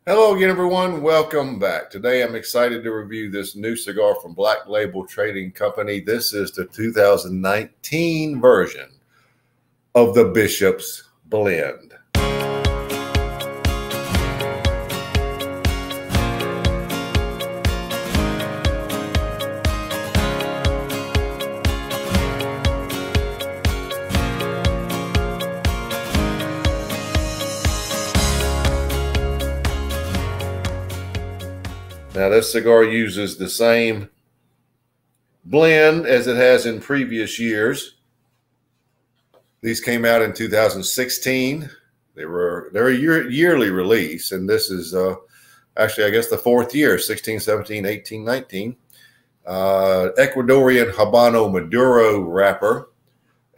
Hello again, everyone. Welcome back. Today, I'm excited to review this new cigar from Black Label Trading Company. This is the 2019 version of the Bishop's Blend. Now, this cigar uses the same blend as it has in previous years. These came out in 2016. They're a yearly release, and this is actually, I guess, the fourth year, 16, 17, 18, 19. Ecuadorian Habano Maduro wrapper,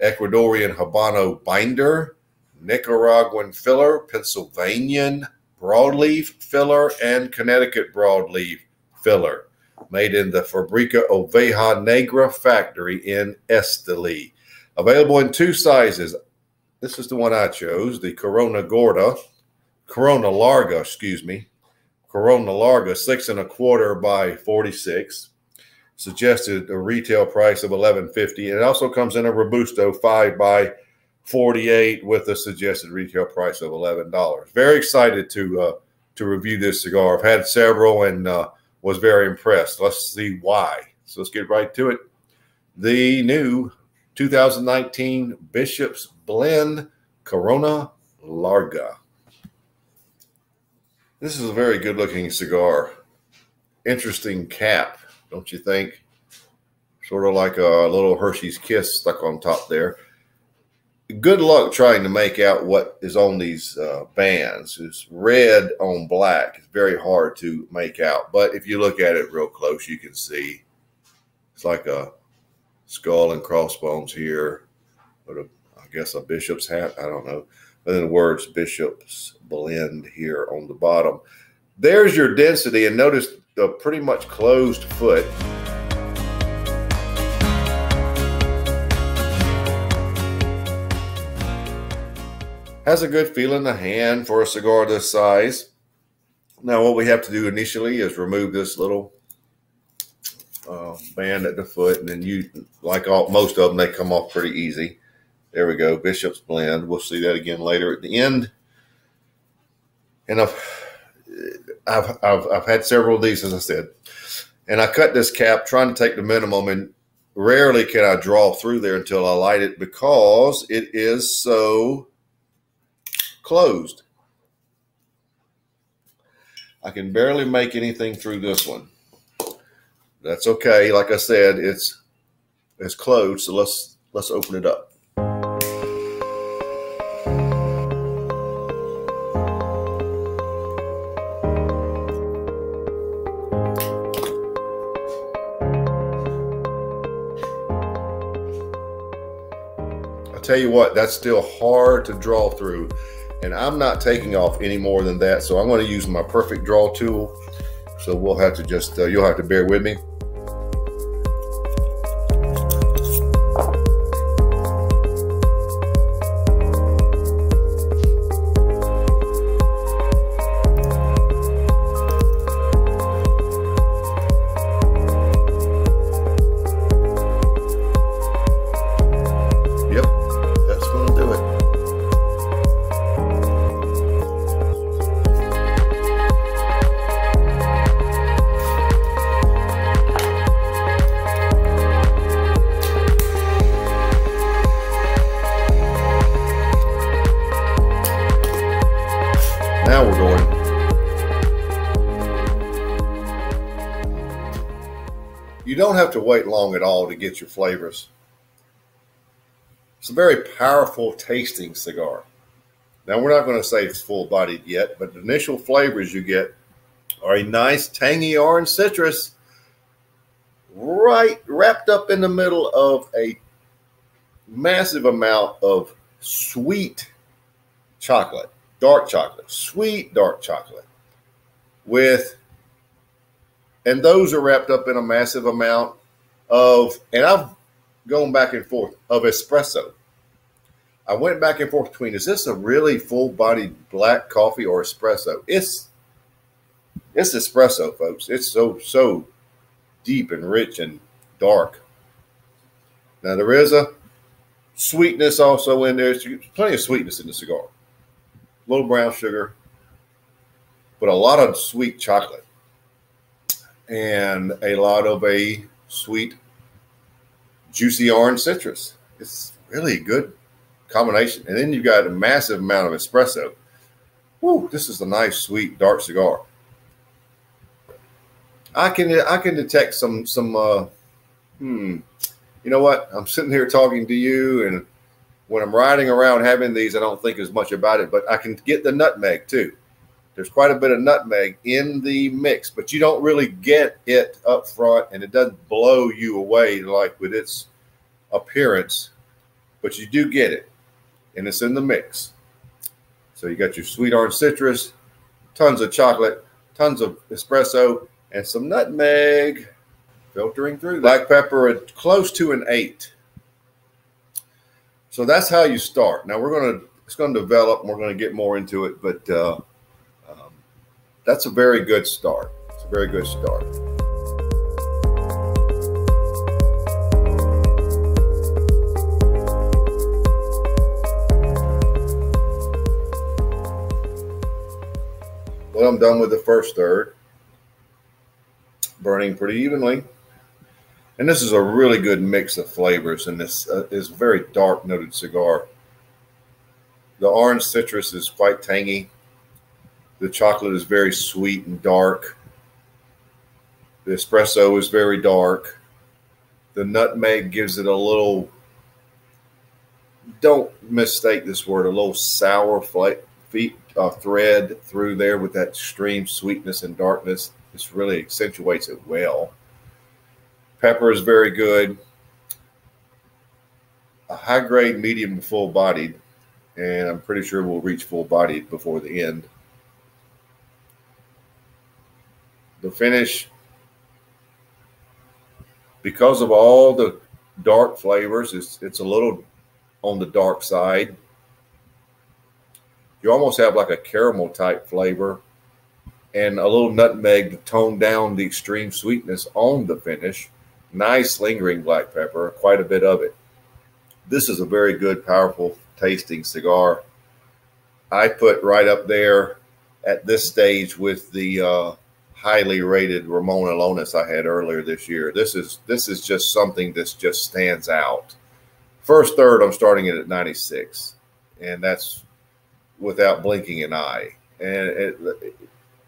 Ecuadorian Habano binder, Nicaraguan filler, Pennsylvanian broadleaf filler, and Connecticut broadleaf filler, made in the Fabrica Oveja Negra factory in Esteli. Available in two sizes. This is the one I chose, the Corona Larga, Corona Larga, 6 1/4 by 46. Suggested a retail price of $11.50. And it also comes in a Robusto 5 by 48 with a suggested retail price of $11. Very excited to review this cigar. I've had several and was very impressed. Let's see why. So let's get right to it. The new 2019 Bishop's Blend Corona Larga. This is a very good looking cigar. Interesting cap, don't you think? Sort of like a little Hershey's Kiss stuck on top there. Good luck trying to make out what is on these bands. It's red on black. It's very hard to make out. But if you look at it real close, you can see it's like a skull and crossbones here. But I guess a bishop's hat. I don't know. And then the words Bishop's Blend here on the bottom. There's your density. And notice the pretty much closed foot. Has a good feel in the hand for a cigar this size. Now, what we have to do initially is remove this little band at the foot, and then most of them, they come off pretty easy. There we go, Bishop's Blend. We'll see that again later at the end. And I've had several of these, as I said, and I cut this cap trying to take the minimum, and rarely can I draw through there until I light it because it is so closed. I can barely make anything through this one. That's okay. Like I said, it's closed, so let's open it up. I tell you what, that's still hard to draw through. And I'm not taking off any more than that. So I'm going to use my perfect draw tool. So we'll have to just, you'll have to bear with me. Yep, that's going to do it. Now we're going. You don't have to wait long at all to get your flavors. It's a very powerful tasting cigar. Now, we're not going to say it's full-bodied yet, but the initial flavors you get are a nice tangy orange citrus wrapped up in the middle of a massive amount of sweet chocolate. Dark chocolate, sweet dark chocolate, and those are wrapped up in a massive amount of, and I've gone back and forth, of espresso. I went back and forth between, is this a really full-bodied black coffee or espresso? It's It's espresso, folks. It's so deep and rich and dark. Now there is a sweetness also in there. There's plenty of sweetness in the cigar. A little brown sugar, but a lot of sweet chocolate and a lot of a sweet, juicy orange citrus. It's really a good combination. And then you've got a massive amount of espresso. Woo, this is a nice, sweet, dark cigar. I can detect some you know what? I'm sitting here talking to you, and when I'm riding around having these, I don't think as much about it, but I can get the nutmeg too. There's quite a bit of nutmeg in the mix, but you don't really get it up front, and it doesn't blow you away like with its appearance, but you do get it, and it's in the mix. So you got your sweet orange citrus, tons of chocolate, tons of espresso, and some nutmeg filtering through. Black pepper at close to an 8. So that's how you start. Now it's going to develop, and we're going to get more into it, but that's a very good start. It's a very good start. Well, I'm done with the first third. Burning pretty evenly. And this is a really good mix of flavors, and this is a very dark noted cigar. The orange citrus is quite tangy. The chocolate is very sweet and dark. The espresso is very dark. The nutmeg gives it a little, don't mistake this word, a little sour thread through there with that extreme sweetness and darkness. This really accentuates it well. Pepper is very good. A high grade, medium, full bodied, and I'm pretty sure we'll reach full bodied before the end. The finish, because of all the dark flavors, it's a little on the dark side. You almost have like a caramel type flavor and a little nutmeg to tone down the extreme sweetness on the finish. Nice lingering black pepper, quite a bit of it. This is a very good, powerful tasting cigar. I put right up there at this stage with the highly rated Ramon Alonis I had earlier this year. This is just something that just stands out. First third, I'm starting it at 96, and that's without blinking an eye. And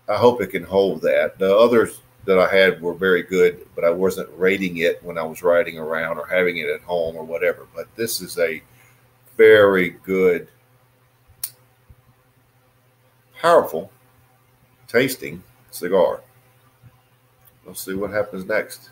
I hope it can hold that. The others that I had were very good, but I wasn't rating it when I was riding around or having it at home or whatever. But this is a very good, powerful tasting cigar. Let's see what happens next.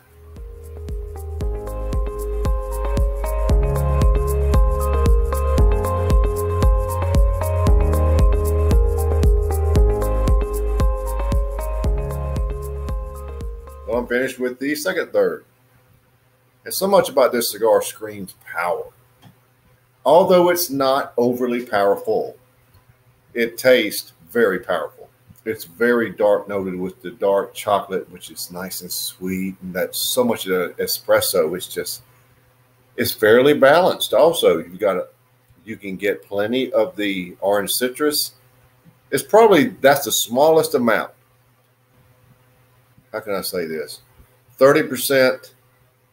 Well, I'm finished with the second third. And so much about this cigar screams power. Although it's not overly powerful, it tastes very powerful. It's very dark noted with the dark chocolate, which is nice and sweet. And that's so much of the espresso. It's fairly balanced. Also, you can get plenty of the orange citrus. That's the smallest amount. How can I say this? 30%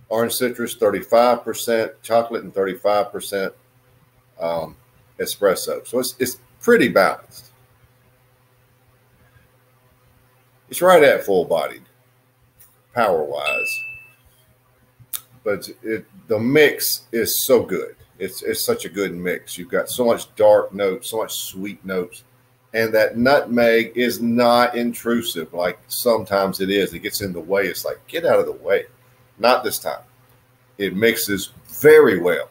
orange citrus, 35% chocolate, and 35% espresso. So it's pretty balanced. It's right at full bodied, power wise. But the mix is so good. It's such a good mix. You've got so much dark notes, so much sweet notes. And that nutmeg is not intrusive like sometimes it is. It gets in the way. It's like, get out of the way. Not this time. It mixes very well.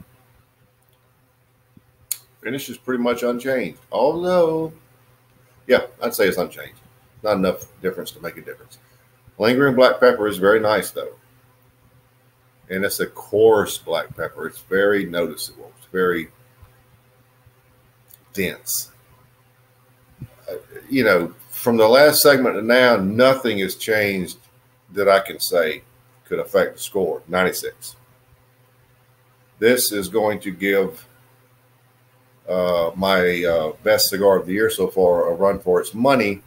Finish is pretty much unchanged. Although, yeah, I'd say it's unchanged. Not enough difference to make a difference. Lingering black pepper is very nice, though. And it's a coarse black pepper. It's very noticeable. It's very dense. from the last segment to now, nothing has changed that I can say could affect the score. 96. This is going to give my best cigar of the year so far a run for its money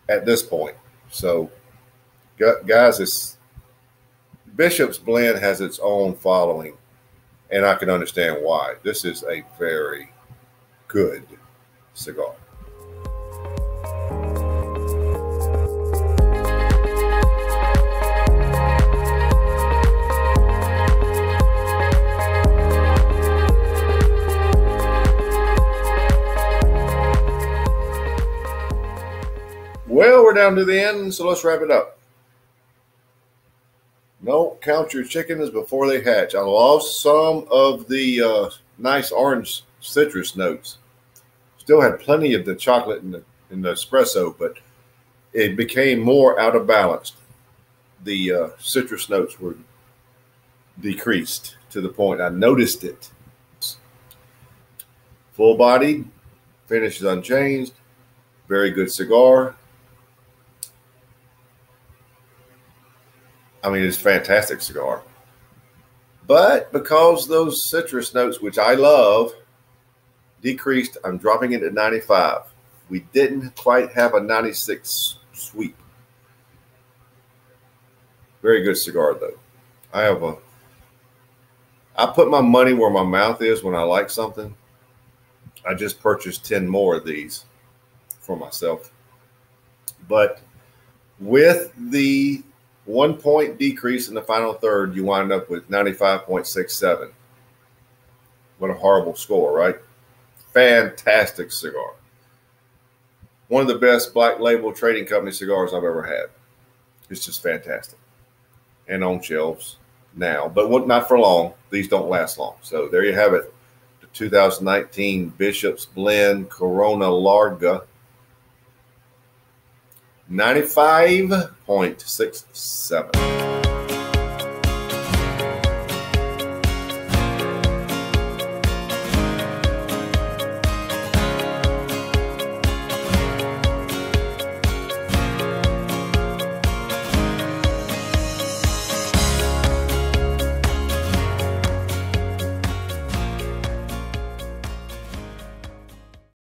at this point. So, guys, Bishop's Blend has its own following, and I can understand why. This is a very good cigar. Well, we're down to the end, so let's wrap it up. No, count your chickens before they hatch. I lost some of the nice orange citrus notes. Still had plenty of the chocolate in the espresso, but it became more out of balance. The citrus notes were decreased to the point I noticed it. Full bodied, finish is unchanged. Very good cigar. I mean, it's a fantastic cigar. But because those citrus notes, which I love, decreased, I'm dropping it at 95. We didn't quite have a 96 sweep. Very good cigar, though. I put my money where my mouth is when I like something. I just purchased 10 more of these for myself. But with the 1 point decrease in the final third, you wind up with 95.67. What a horrible score, right? Fantastic cigar. One of the best Black Label Trading Company cigars I've ever had. It's just fantastic. And on shelves now, but not for long. These don't last long. So there you have it. The 2019 Bishop's Blend Corona Larga. 95.67.